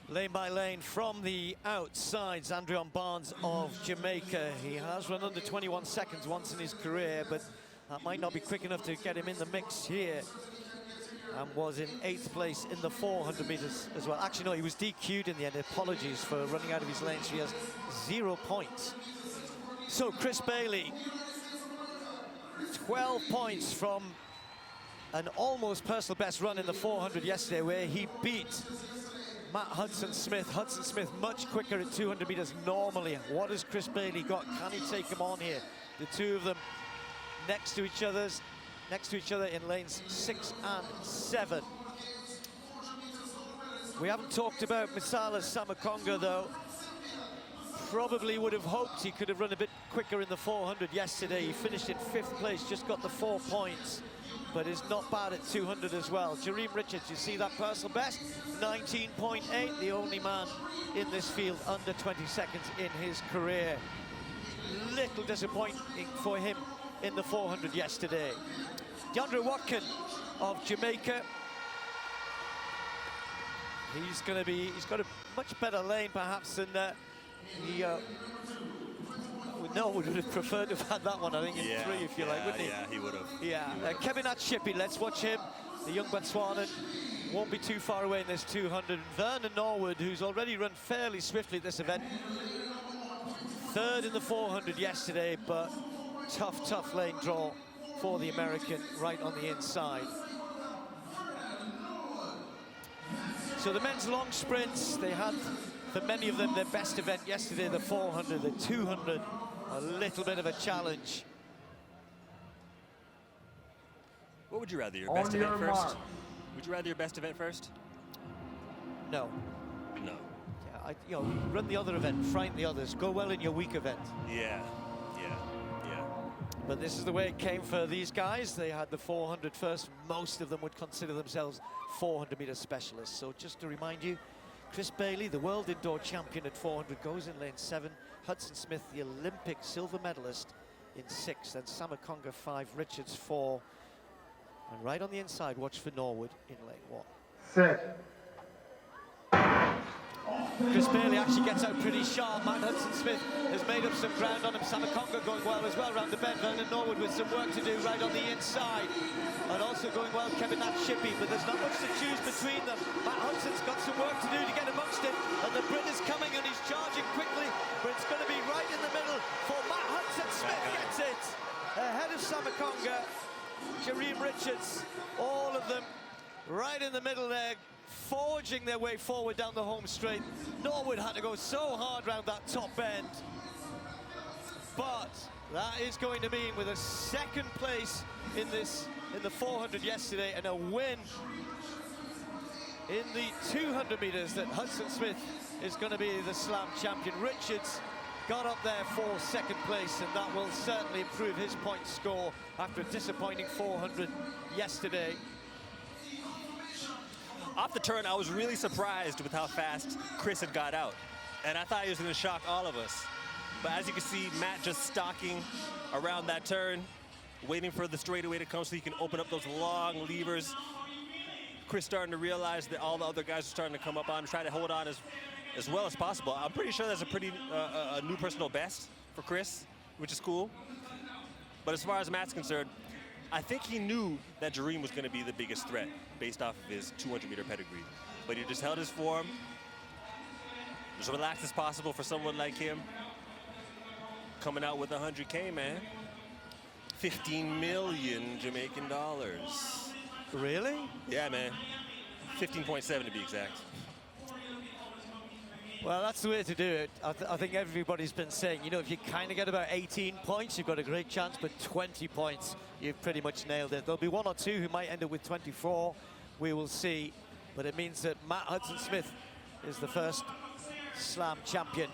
Lane by lane from the outside, Xandrion Barnes of Jamaica. He has run under 21 seconds once in his career, but that might not be quick enough to get him in the mix here. And was in 8th place in the 400 meters as well. Actually, no, he was DQ'd in the end. Apologies for running out of his lane. So he has 0 points. So Chris Bailey, 12 points from an almost personal best run in the 400 yesterday, where he beat Matt Hudson-Smith. Hudson-Smith much quicker at 200 meters normally. What has Chris Bailey got? Can he take him on here? The two of them next to each other in lanes 6 and 7. We haven't talked about Misala Samakonga though. Probably would have hoped he could have run a bit quicker in the 400 yesterday. He finished in 5th place, just got the 4 points, but is not bad at 200 as well. Jereem Richards, you see that personal best, 19.8, the only man in this field under 20 seconds in his career. Little disappointing for him in the 400 yesterday. Deandre Watkin of Jamaica. He's got a much better lane perhaps than no, would have preferred to have had that one, I think, in 3, if you like, wouldn't he? Yeah, he would have. Yeah, Kevin Atshipi, let's watch him. The young Botswanan won't be too far away in this 200. Vernon Norwood, who's already run fairly swiftly at this event. 3rd in the 400 yesterday, but tough lane draw for the American right on the inside. So the men's long sprints, they had, for many of them, their best event yesterday, the 400, the 200, a little bit of a challenge. What would you rather, your best event first? Would you rather your best event first? No. No. Yeah, run the other event, frighten the others, go well in your weak event. Yeah. But this is the way it came for these guys. They had the 400 first. Most of them would consider themselves 400-meter specialists. So just to remind you, Chris Bailey, the world indoor champion at 400, goes in lane 7. Hudson-Smith, the Olympic silver medalist, in 6. Then Samakonga 5, Richards 4. And right on the inside, watch for Norwood in lane 1. 6. Chris Bailey actually gets out pretty sharp. Matt Hudson-Smith has made up some ground on him. Samakonga going well as well around the bend. Vernon Norwood with some work to do right on the inside. And also going well, Kevin Atshipi, but there's not much to choose between them. Matt Hudson's got some work to do to get amongst it. And the Brit is coming and he's charging quickly, but it's going to be right in the middle for Matt Hudson-Smith. Gets it ahead of Samakonga. Jereem Richards, all of them right in the middle there, forging their way forward down the home straight. Norwood had to go so hard round that top bend. But that is going to mean, with a 2nd place in the 400 yesterday and a win in the 200 meters, that Hudson-Smith is going to be the slam champion. Richards got up there for 2nd place, and that will certainly improve his point score after a disappointing 400 yesterday. Off the turn, I was really surprised with how fast Chris had got out. And I thought he was going to shock all of us. But as you can see, Matt just stalking around that turn, waiting for the straightaway to come so he can open up those long levers. Chris starting to realize that all the other guys are starting to come up on, try to hold on as well as possible. I'm pretty sure that's a pretty a new personal best for Chris, which is cool. But as far as Matt's concerned, I think he knew that Jereem was going to be the biggest threat based off of his 200-meter pedigree. But he just held his form, as relaxed as possible for someone like him. Coming out with 100K, man. 15 million Jamaican dollars. Really? Yeah, man. 15.7 to be exact. Well, that's the way to do it. I think everybody's been saying, you know, if you kind of get about 18 points, you've got a great chance, but 20 points, you've pretty much nailed it. There'll be 1 or 2 who might end up with 24. We will see. But it means that Matt Hudson-Smith is the first slam champion